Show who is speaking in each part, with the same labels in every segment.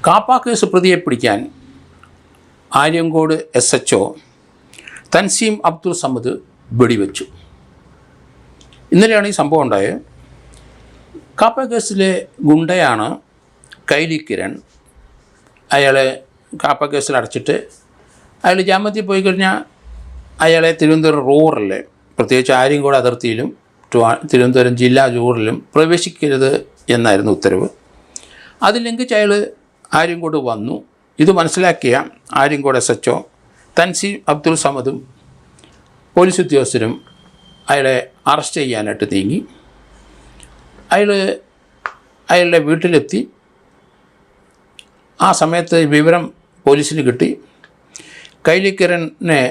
Speaker 1: KAAPA case പ്രതിയെ പിടിക്കാൻ Aryankode SHO Thanseem Abdul Samad വെടിവെച്ചു. ഇന്നലെയാണ് ഈ സംഭവം ഉണ്ടായത്. കാപ്പ കേസിലെ ഗുണ്ടയാണ് കൈലി കിരൺ. അയാളെ കാപ്പ കേസിൽ അടച്ചിട്ട് അയാൾ ജാമ്യത്തിൽ പോയി കഴിഞ്ഞാൽ അയാളെ തിരുവനന്തപുരം റൂറലിൽ, പ്രത്യേകിച്ച് ആര്യങ്കോട് അതിർത്തിയിലും തിരുവനന്തപുരം ജില്ലാ റൂറലിലും പ്രവേശിക്കരുത് എന്നായിരുന്നു ഉത്തരവ്. അത് ലംഘിച്ച് അയാൾ ആര്യങ്കോട് വന്നു. ഇത് മനസ്സിലാക്കിയ ആര്യങ്കോട് SHO തൻസീം അബ്ദുൾ സമദും പോലീസ് ഉദ്യോഗസ്ഥരും അയാളെ അറസ്റ്റ് ചെയ്യാനായിട്ട് നീങ്ങി. അയാളുടെ വീട്ടിലെത്തി. ആ സമയത്ത് വിവരം പോലീസിന് കിട്ടി. കൈലി കിരണിനെ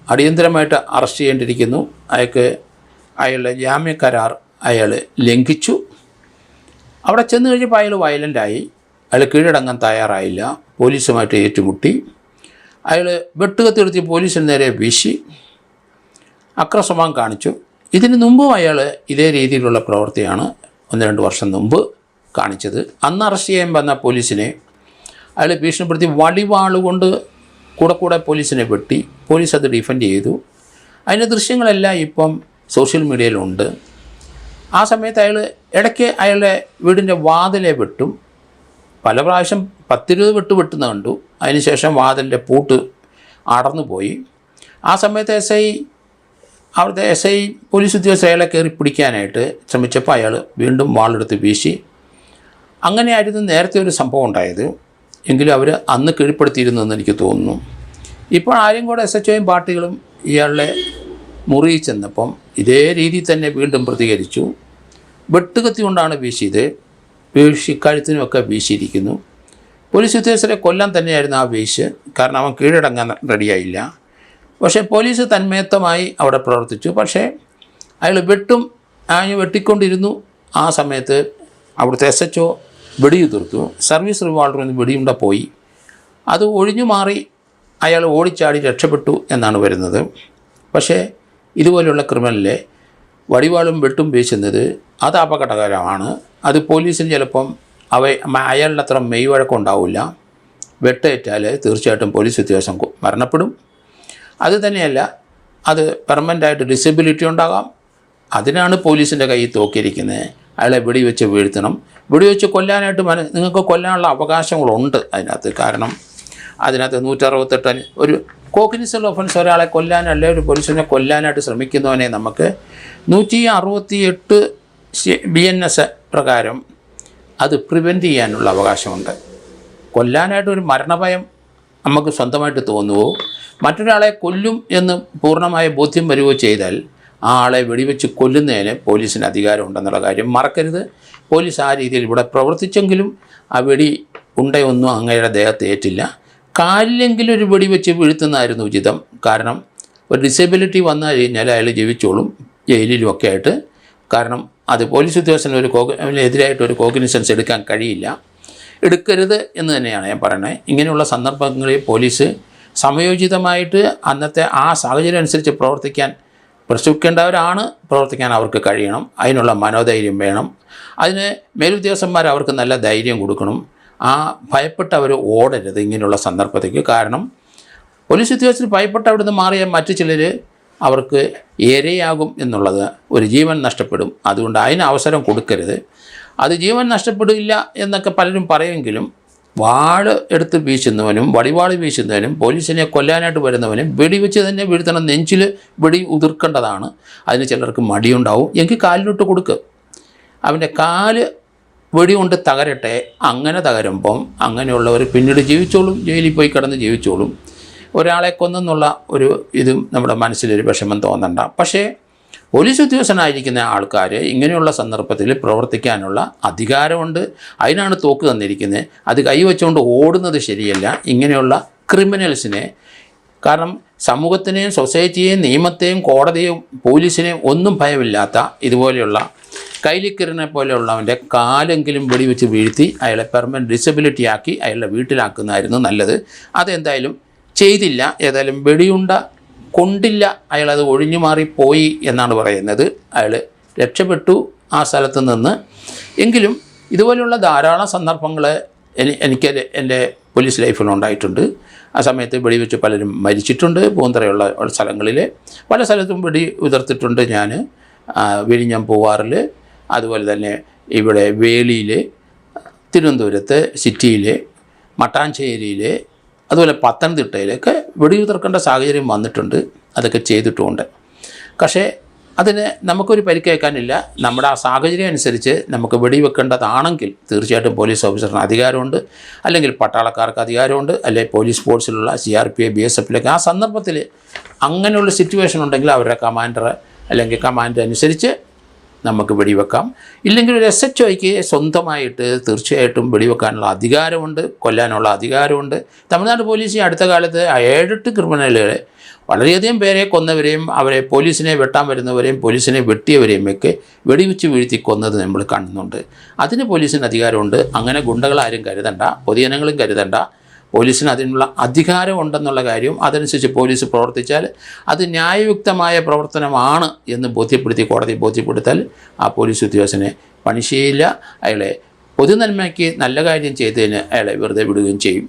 Speaker 1: അടിയന്തരമായിട്ട് അറസ്റ്റ് ചെയ്യേണ്ടിയിരിക്കുന്നു. അയാളുടെ ജാമ്യ കരാർ അയാൾ ലംഘിച്ചു. അവിടെ ചെന്ന് കഴിഞ്ഞപ്പോൾ അയാൾ വയലൻ്റായി. അയാൾ കീഴടങ്ങാൻ തയ്യാറായില്ല. പോലീസുമായിട്ട് ഏറ്റുമുട്ടി. അയാൾ വെട്ടുകത്തിയെടുത്ത് പോലീസിന് നേരെ വീശി അക്രമസമം കാണിച്ചു. ഇതിന് മുമ്പും അയാൾ ഇതേ രീതിയിലുള്ള പ്രവൃത്തിയാണ് 1-2 വർഷം മുമ്പ് കാണിച്ചത്. അന്ന് അറസ്റ്റ് ചെയ്യാൻ വന്ന പോലീസിനെ അയാൾ ഭീഷണിപ്പെടുത്തി വടിവാളുകൊണ്ട് കൂടെ പോലീസിനെ വെട്ടി. പോലീസ് അത് ഡിഫെൻഡ് ചെയ്തു. അതിൻ്റെ ദൃശ്യങ്ങളെല്ലാം ഇപ്പം സോഷ്യൽ മീഡിയയിലുണ്ട്. ആ സമയത്ത് അയാൾ ഇടയ്ക്ക് അയാളുടെ വീടിൻ്റെ വാതിലെ വെട്ടും. പല പ്രാവശ്യം 10-20 വെട്ടുന്ന കണ്ടു. അതിനുശേഷം വാതിലിൻ്റെ പൂട്ട് അടർന്നു പോയി. ആ സമയത്ത് അവിടുത്തെ SI പോലീസ് ഉദ്യോഗസ്ഥർ അയാളെ കയറി പിടിക്കാനായിട്ട് ശ്രമിച്ചപ്പോൾ അയാൾ വീണ്ടും വാളെടുത്ത് വീശി. അങ്ങനെയായിരുന്നു നേരത്തെ ഒരു സംഭവം ഉണ്ടായത്. എങ്കിലും അവർ അന്ന് കീഴ്പ്പെടുത്തിയിരുന്നെന്ന് എനിക്ക് തോന്നുന്നു. ഇപ്പോൾ ആര്യങ്കോട് SHOയും പാർട്ടികളും ഇയാളുടെ മുറിയിൽ ചെന്നപ്പം ഇതേ രീതിയിൽ തന്നെ വീണ്ടും പ്രതികരിച്ചു. വെട്ടുകത്തി കൊണ്ടാണ് വീശിയത്. കഴുത്തിനുമൊക്കെ വീശിയിരിക്കുന്നു. പോലീസ് ഉദ്യോഗസ്ഥരെ കൊല്ലാൻ തന്നെയായിരുന്നു ആ വീശ്. കാരണം അവൻ കീഴടങ്ങാൻ റെഡിയായില്ല. പക്ഷേ പോലീസ് തന്മയത്തമായി അവിടെ പ്രവർത്തിച്ചു. പക്ഷേ അയാൾ വെട്ടിക്കൊണ്ടിരുന്നു. ആ സമയത്ത് അവിടുത്തെ SHO വെടിയുതിർത്തു. സർവീസ് റിവോൾവറിൽ നിന്ന് വെടിയുണ്ട പോയി. അത് ഒഴിഞ്ഞു മാറി അയാൾ ഓടിച്ചാടി രക്ഷപ്പെട്ടു എന്നാണ് വരുന്നത്. പക്ഷേ ഇതുപോലെയുള്ള ക്രിമിനലിലെ വടിവാളും വെട്ടും വീശുന്നത് അത് അപകടകരമാണ്. അത് പോലീസിന് ചിലപ്പം അയാളുടെ അത്ര മെയ് വഴക്കമുണ്ടാവില്ല. വെട്ടേറ്റാൽ തീർച്ചയായിട്ടും പോലീസ് ഉദ്യോഗസ്ഥൻ മരണപ്പെടും. അതുതന്നെയല്ല, അത് പെർമനൻ്റായിട്ട് ഡിസബിലിറ്റി ഉണ്ടാകാം. അതിനാണ് പോലീസിൻ്റെ കയ്യിൽ തോക്കിയിരിക്കുന്നത്. അയാളെ വെടിവെച്ച് വീഴ്ത്തണം. വെടിവെച്ച് കൊല്ലാനായിട്ട് നിങ്ങൾക്ക് കൊല്ലാനുള്ള അവകാശങ്ങളുണ്ട് അതിനകത്ത്. കാരണം അതിനകത്ത് 168 ഒരു കോഗ്നിസബിൾ ഒഫൻസ് ഒരാളെ കൊല്ലാനല്ല ഒരു പോലീസിനെ കൊല്ലാനായിട്ട് ശ്രമിക്കുന്നവനെ നമുക്ക് 168 BNS പ്രകാരം അത് പ്രിവെൻറ്റ് ചെയ്യാനുള്ള അവകാശമുണ്ട്. കൊല്ലാനായിട്ട് ഒരു മരണഭയം നമുക്ക് സ്വന്തമായിട്ട് തോന്നുവോ മറ്റൊരാളെ കൊല്ലും എന്ന് പൂർണ്ണമായ ബോധ്യം വരികയോ ചെയ്താൽ ആ ആളെ വെടിവെച്ച് കൊല്ലുന്നതിന് പോലീസിന് അധികാരമുണ്ടെന്നുള്ള കാര്യം മറക്കരുത്. പോലീസ് ആ രീതിയിൽ ഇവിടെ പ്രവർത്തിച്ചെങ്കിലും ആ വെടി ഉണ്ടയൊന്നും അങ്ങയുടെ ദേഹത്ത് ഏറ്റില്ല. കാലിലെങ്കിലും ഒരു വെടിവെച്ച് വീഴ്ത്തുന്നതായിരുന്നു ഉചിതം. കാരണം ഒരു ഡിസബിലിറ്റി വന്നു കഴിഞ്ഞാൽ അയാൾ ജീവിച്ചോളും ജയിലിലുമൊക്കെ ആയിട്ട്. കാരണം അത് പോലീസ് ഉദ്യോഗസ്ഥന് എതിരായിട്ട് ഒരു കോഗ്നിസൻസ് എടുക്കാൻ കഴിയില്ല. എടുക്കരുത് എന്ന് തന്നെയാണ് ഞാൻ പറയുന്നത്. ഇങ്ങനെയുള്ള സന്ദർഭങ്ങളിൽ പോലീസ് സമയോചിതമായിട്ട് അന്നത്തെ ആ സാഹചര്യം അനുസരിച്ച് പ്രവർത്തിക്കേണ്ടവരാണ്. പ്രവർത്തിക്കാൻ അവർക്ക് കഴിയണം. അതിനുള്ള മനോധൈര്യം വേണം. അതിന് മേലുദ്യോഗസ്ഥന്മാർ അവർക്ക് നല്ല ധൈര്യം കൊടുക്കണം. ഭയപ്പെട്ട് അവർ ഓടരുത് ഇങ്ങനെയുള്ള സന്ദർഭത്തേക്ക്. കാരണം പോലീസ് ഉദ്യോഗസ്ഥർ ഭയപ്പെട്ട് അവിടുന്ന് മാറിയ മറ്റു ചിലർ അവർക്ക് ഇരയാകും എന്നുള്ളത്, ഒരു ജീവൻ നഷ്ടപ്പെടും. അതുകൊണ്ട് അതിന് അവസരം കൊടുക്കരുത്. അത് ജീവൻ നഷ്ടപ്പെടില്ല എന്നൊക്കെ പലരും പറയുമെങ്കിലും വാൾ എടുത്ത് വീശുന്നവനും വടിവാൾ വീശുന്നവനും പോലീസിനെ കൊല്ലാനായിട്ട് വരുന്നവനും വെടിവെച്ച് തന്നെ വീഴ്ത്തണം. നെഞ്ചിൽ വെടി ഉതിർക്കേണ്ടതാണ്. അതിന് ചിലർക്ക് മടിയുണ്ടാവും. എങ്കിൽ കാലിലോട്ട് കൊടുക്കുക. അവൻ്റെ കാല് വെടി കൊണ്ട് തകരട്ടെ. അങ്ങനെ തകരുമ്പം അങ്ങനെയുള്ളവർ പിന്നീട് ജീവിച്ചോളും. ജയിലിൽ പോയി കിടന്ന് ജീവിച്ചോളും. ഒരാളെ കൊന്നെന്നുള്ള ഒരു ഇതും നമ്മുടെ മനസ്സിലൊരു വിഷമം തോന്നണ്ട. പക്ഷേ പോലീസ് ഉദ്യോഗസ്ഥനായിരിക്കുന്ന ആൾക്കാർ ഇങ്ങനെയുള്ള സന്ദർഭത്തിൽ പ്രവർത്തിക്കാനുള്ള അധികാരമുണ്ട്. അതിനാണ് തോക്ക് തന്നിരിക്കുന്നത്. അത് കൈവച്ചുകൊണ്ട് ഓടുന്നത് ശരിയല്ല. ഇങ്ങനെയുള്ള ക്രിമിനൽസിനെ, കാരണം സമൂഹത്തിനെയും സൊസൈറ്റിയെയും നിയമത്തെയും കോടതിയെയും പോലീസിനെയും ഒന്നും ഭയമില്ലാത്ത ഇതുപോലെയുള്ള കൈലി കിരണിനെ പോലെയുള്ളവൻ്റെ കാലെങ്കിലും വെടിവെച്ച് വീഴ്ത്തി അയാളെ പെർമനൻറ്റ് ഡിസബിലിറ്റി ആക്കി അയാളുടെ വീട്ടിലാക്കുന്നതായിരുന്നു നല്ലത്. അതെന്തായാലും ചെയ്തില്ല. ഏതായാലും വെടിയുണ്ട കൊണ്ടില്ല. അയാളത് ഒഴിഞ്ഞു മാറിപ്പോയി എന്നാണ് പറയുന്നത്. അയാൾ രക്ഷപ്പെട്ടു ആ സ്ഥലത്ത് നിന്ന്. എങ്കിലും ഇതുപോലെയുള്ള ധാരാളം സന്ദർഭങ്ങൾ എനിക്ക് എൻ്റെ പോലീസ് ലൈഫിലുണ്ടായിട്ടുണ്ട്. ആ സമയത്ത് വെടിവെച്ച് പലരും മരിച്ചിട്ടുണ്ട്. പൂന്തറയുള്ള സ്ഥലങ്ങളിൽ പല സ്ഥലത്തും വെടി ഉതിർത്തിട്ടുണ്ട് ഞാൻ. വിഴിഞ്ഞം പൂവാറിൽ, അതുപോലെ തന്നെ ഇവിടെ വേളിയിൽ, തിരുവനന്തപുരത്ത് സിറ്റിയിൽ, മട്ടാഞ്ചേരിയിൽ, അതുപോലെ പത്തനംതിട്ടയിലൊക്കെ വെടിയുതിർക്കേണ്ട സാഹചര്യം വന്നിട്ടുണ്ട്. അതൊക്കെ ചെയ്തിട്ടുമുണ്ട്. പക്ഷേ അതിന് നമുക്കൊരു പരിക്കേൽക്കാനില്ല. നമ്മുടെ ആ സാഹചര്യം അനുസരിച്ച് നമുക്ക് വെടിവെക്കേണ്ടതാണെങ്കിൽ തീർച്ചയായിട്ടും പോലീസ് ഓഫീസറിന് അധികാരമുണ്ട്, അല്ലെങ്കിൽ പട്ടാളക്കാർക്ക് അധികാരമുണ്ട്, അല്ലെങ്കിൽ പോലീസ് ഫോഴ്സിലുള്ള CRPF BSFലൊക്കെ ആ സന്ദർഭത്തിൽ അങ്ങനെയുള്ള സിറ്റുവേഷൻ ഉണ്ടെങ്കിൽ അവരുടെ കമാൻഡർ അല്ലെങ്കിൽ കമാൻഡ് അനുസരിച്ച് നമുക്ക് വെടിവെക്കാം. ഇല്ലെങ്കിൽ ഒരു SHOയ്ക്ക് സ്വന്തമായിട്ട് തീർച്ചയായിട്ടും വെടിവെക്കാനുള്ള അധികാരമുണ്ട്, കൊല്ലാനുള്ള അധികാരമുണ്ട്. തമിഴ്നാട് പോലീസ് അടുത്ത കാലത്ത് 7-8 ക്രിമിനലുകളെ, വളരെയധികം പേരെ കൊന്നവരെയും അവരെ പോലീസിനെ വെട്ടാൻ വരുന്നവരെയും പോലീസിനെ വെട്ടിയവരെയും ഒക്കെ വെടിവെച്ച് വീഴ്ത്തി കൊന്നത് നമ്മൾ കാണുന്നുണ്ട്. അതിന് പോലീസിന് അധികാരമുണ്ട്. അങ്ങനെ ഗുണ്ടകളാരും കരുതണ്ട, പൊതുജനങ്ങളും കരുതണ്ട. പോലീസിന് അതിനുള്ള അധികാരമുണ്ടെന്നുള്ള കാര്യം, അതനുസരിച്ച് പോലീസ് പ്രവർത്തിച്ചാൽ അത് ന്യായയുക്തമായ പ്രവർത്തനമാണ് എന്ന് കോടതി ബോധ്യപ്പെടുത്താൽ ആ പോലീസ് ഉദ്യോഗസ്ഥനെ പണിഷ് ചെയ്യില്ല. അയാളെ പൊതുനന്മയ്ക്ക് നല്ല കാര്യം ചെയ്തതിന് അയാളെ വെറുതെ വിടുകയും ചെയ്യും.